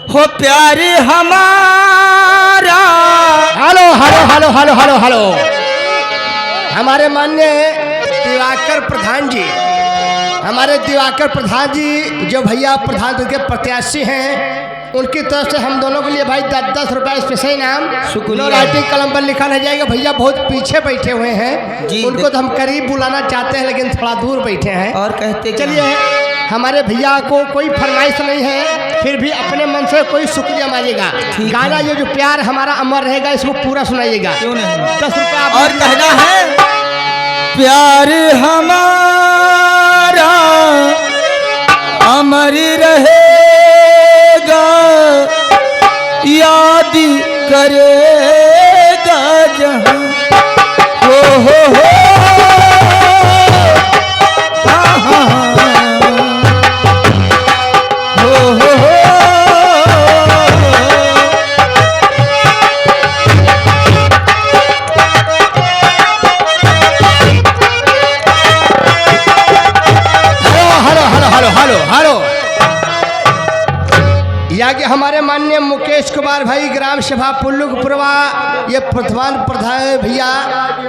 हो प्यार हमारा। Hello hello hello hello hello hello. हमारे माननीय दिवाकर प्रधान जी, हमारे दिवाकर प्रधान जी जो भैया प्रधान के प्रत्याशी हैं, उनकी तरफ से हम दोनों के लिए भाई 10-10 रुपये स्पेशल इनाम नो राइटिंग कलम पर लिखा नहीं जाएगा। भैया बहुत पीछे बैठे हुए हैं, उनको तो हम करीब बुलाना चाहते हैं लेकिन थोड़ा दूर बैठे हैं और कहते चलिए हमारे भैया को कोई फरमाइश नहीं है, फिर भी अपने मन से कोई शुक्रिया मांगेगा। गाना ये जो प्यार हमारा अमर रहेगा इसको पूरा सुनाइएगा। क्यों नहीं? 10 रुपये और कहना है प्यार हमारा अमर रहेगा, याद करेगा जहां हो कि हमारे माननीय मुकेश कुमार भाई ग्राम सभा पुल्लुकपुरवा ये प्रधान भैया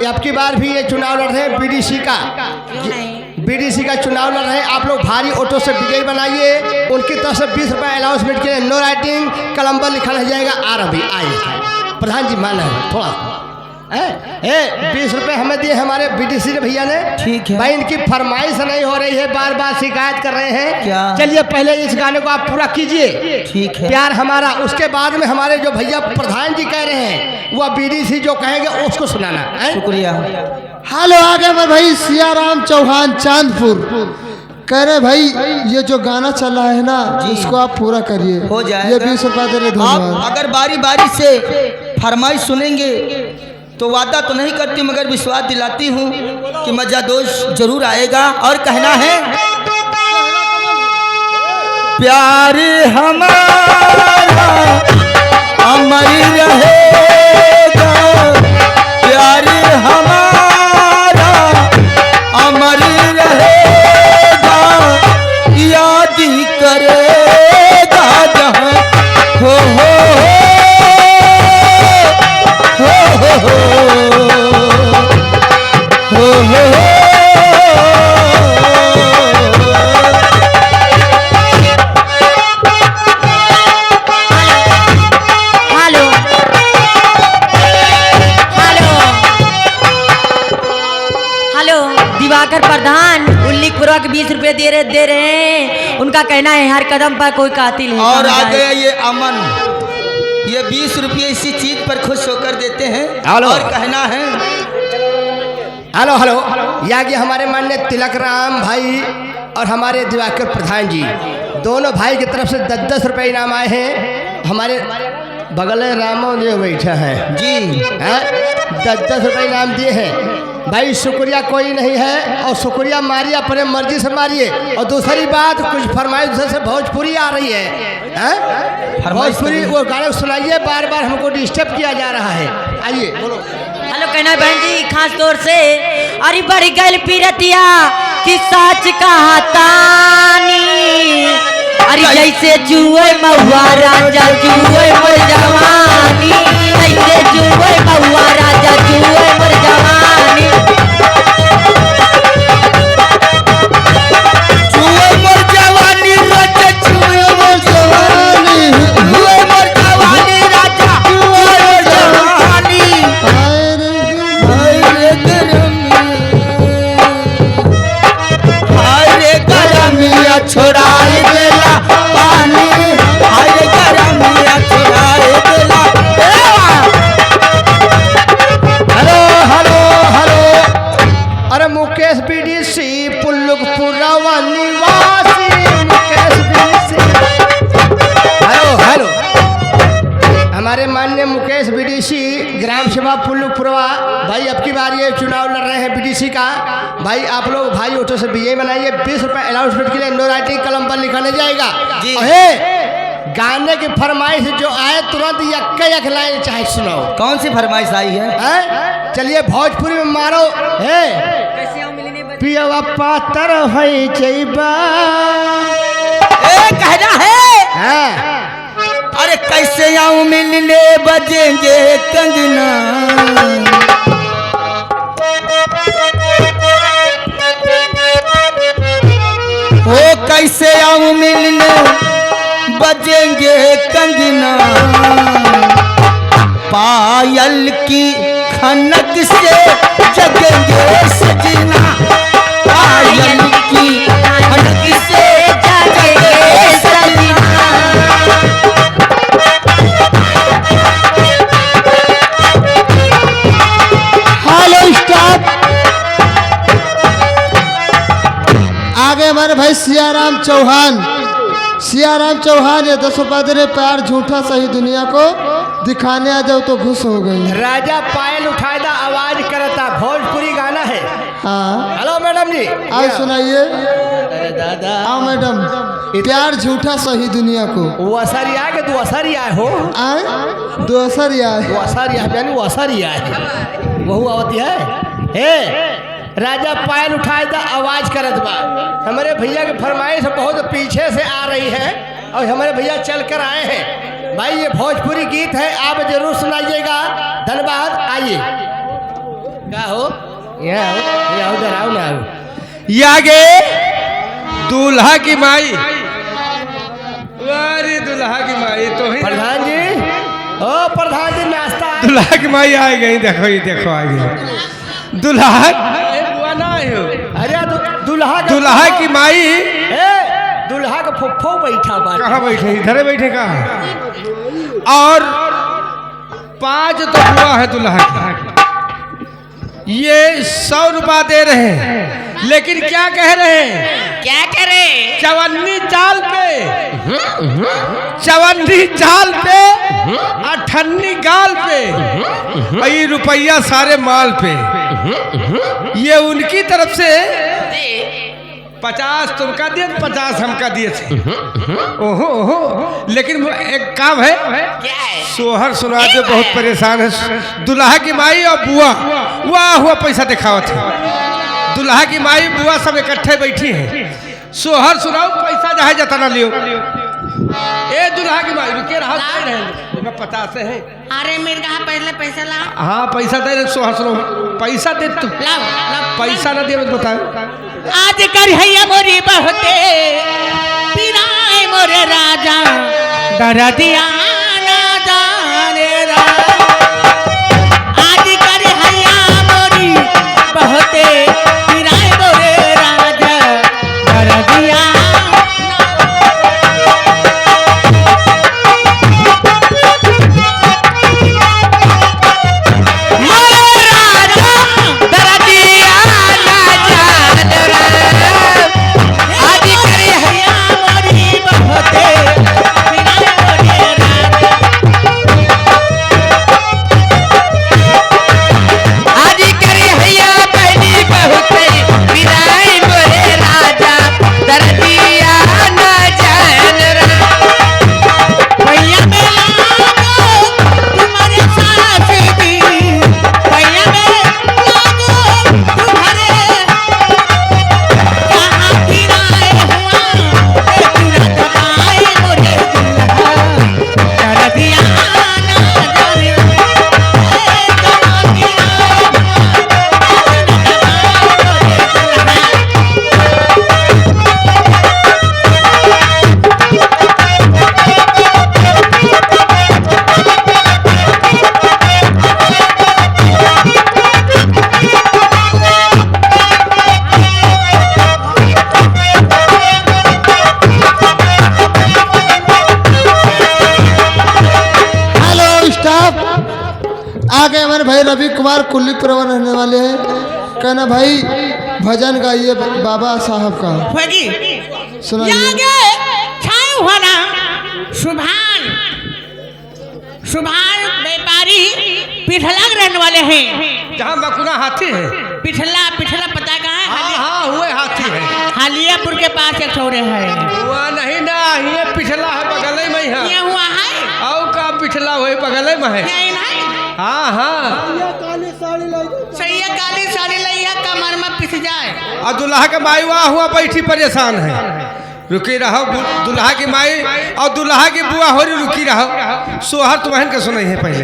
आपकी बार भी ये चुनाव लड़ रहे हैं बीडीसी का चुनाव लड़ रहे हैं। आप लोग भारी ऑटो से विजयी बनाइए। उनकी तरफ से 20 रुपये अनाउंसमेंट के लिए नो राइटिंग कलम पर लिखा रह जाएगा। आ रहा भी आइए प्रधान जी माना है थोड़ा 20 रुपये हमें दिए हमारे बीडीसी भैया ने। ठीक है भाई, इनकी फरमाइश नहीं हो रही है, बार बार शिकायत कर रहे हैं। क्या? चलिए पहले इस गाने को आप पूरा कीजिए। ठीक है प्यार हमारा, उसके बाद में हमारे जो भैया प्रधान जी कह रहे हैं वो बीडीसी जो कहेंगे उसको सुनाना है। शुक्रिया। हेलो आगे मैं भाई सियाराम चौहान चांदपुर कह रहे भाई ये जो गाना चल रहा है ना इसको आप पूरा करिए। हो जाएगा। ये 20 रुपये दे रहे। आप अगर बारी बारी से फरमाइश सुनेंगे तो वादा तो नहीं करती मगर विश्वास दिलाती हूँ कि मजा दोस्त जरूर आएगा। और कहना है प्यार हमारा अमर रहेगा, प्यार हमारा अमर रहेगा, याद करेगा जहाँ हो दिवाकर प्रधान उल्लीपुरा के 20 रुपए दे रहे हैं। उनका कहना है हर कदम पर कोई कातिल है। और आगे ये अमन ये 20 रुपये इसी चीज पर खुश होकर देते हैं। और कहना है हेलो हेलो यागी हमारे माननीय तिलक राम भाई और हमारे दिवाकर प्रधान जी दोनों भाई की तरफ से 10-10 रुपये इनाम आए हैं। हमारे बगल में रामो जो बैठा है जी हैं 10-10 रुपये इनाम दिए हैं। भाई शुक्रिया कोई नहीं है और शुक्रिया मारिए अपने मर्जी से मारिए। और दूसरी बात कुछ फरमाइश से भोजपुरी आ रही है, भोजपुरी वो गाने सुनाइए, बार बार हमको डिस्टर्ब किया जा रहा है। आइए बोलो। हेलो कहना बहन जी खास तौर से अरे बड़ी गल पीरतिया कि सच कहा तानी अरे जैसे जुए महुआ राजा जुए मोर जवानी, जैसे जुए महुआ राजा जुए मोर जवानी, जुए मोर जवानी राजा जुए मोर जवानी, जुए मोर जवानी राजा जुए मोर जवानी, हाय गरमिया छोड़ाए देला पानी, हाय गरमिया छोड़ाए देला। हेलो हेलो हेलो अरे मुकेश बीडीसी पुल्लुकपुरवा निवासी मुकेश बीडीसी। हेलो हेलो हमारे माननीय मुकेश बीडीसी ग्राम सभा पुल्लुकपुरवा भाई अब की बार ये चुनाव लड़ रहे हैं बीडीसी का। भाई आप लोग भाई ऑटो से विजयी बनाइए। 20 रुपये अनाउंसमेंट के लिए नो राइटिंग कलम पर लिखा नहीं जाएगा। गाने की फरमाइश जो आए तुरंत यक लाइन चाहे सुनाओ। कौन सी फरमाइश आई है? चलिए भोजपुरी में मारो है पियवा पातर है कहना है अरे कैसे आऊं मिलने बजेंगे कंगना, हो कैसे आऊं मिलने बजेंगे कंगना, पायल की खनक से जगेंगे सजना, पायल की खनक से जगेंगे सजना। Hello stop. आगे हमारे भाई सियाराम चौहान, सियाराम चौहान ये 10 रुपया दे रहे, प्यार झूठा सही दुनिया को दिखाने आ जाओ तो घुस हो गई। राजा पायल उठाएदा आवाज करता, भोजपुरी गाना है। हाँ हेलो मैडम जी, आज सुनाइए। अरे दादा आओ मैडम, प्यार झूठा सही दुनिया को। वो असरिया के तू असरिया हो, आए दो असर यार वो असरिया यानी वो असरिया है, वहू आवती है। हे राजा पायल उठाएदा आवाज करत बा, हमारे भैया की फरमाइश बहुत पीछे से आ रही है और हमारे भैया चल कर आए हैं। भाई ये भोजपुरी गीत है, आप जरूर सुनाइएगा। धन्यवाद। आइए क्या हो, यहाँ आओ, यहाँ उधर आओ ना आओ। यागे दूल्हा की माई, वारी दूल्हा की माई तो ही प्रधान जी, ओ प्रधान जी नाश्ता। दूल्हा की माई आ गई, देखो ये देखो आ गई दूल्हा। बुआ ना हो, अरे दूल्हा दूल्हा की माई दूल्हा का फुफ्फो बैठा बा। कहाँ बैठे, इधर बैठे कहाँ। और 5 तो हुआ है दूल्हा का, ये 100 रुपया दे रहे हैं, लेकिन क्या कह रहे हैं, क्या करे? चवन्नी चाल पे, चवन्नी चाल पे, अठन्नी गाल पे, और रुपया सारे माल पे। ये उनकी तरफ से 50 तुमका दिए, 50 हमका दिए थे। ओहो ओहो, लेकिन एक काम है, क्या है? सोहर सुना दे, बहुत परेशान है। दूल्हा की माई और बुआ वाह हुआ पैसा दिखावत है। दूल्हा की माई बुआ सब इकट्ठे बैठी हैं, सोहर सुनाओ, पैसा जहाँ जाता ना लियो। ए दूल्हा की माई रुके रहा, 50 है। अरे मेरे कहा पहले पैसा ला। हाँ पैसा दे, सोहर सुनो, पैसा दे तू, लाओ लाओ। पैसा ना दे बताओ। आज कर हैया मोरी बहुते पिराए मोरे राजा दरदिया ना जाने रा। आज कर हैया मोरी बहुते पिराए मोरे राजा दरदिया। आगे हमारे भाई रवि कुमार कुल्ली प्रवर रहने वाले हैं। कहना भाई भजन गाइए बाबा साहब का, सुनाइए। सुभान व्यापारी पिठलग रहने वाले हैं, जहाँ मकुना हाथी है। पिठला पिठला पता कहाँ है? हाँ हुए हाथी है, हालियापुर के पास एक छोरे है। हुआ नहीं ना, ये पिछला है बगल में है। ये हुआ है और का पिछला हुए बगल में है। नहीं नहीं हाँ हाँ, सही है, काली साड़ी लइया कमर में पिस जाए। और दूल्हा के माई हुआ बैठी परेशान है। रुकी रहो दुल्हा की माई और दुल्हा की बुआ हो रही रुकी रहो सोहर तुम्हें के सुनाई है पहले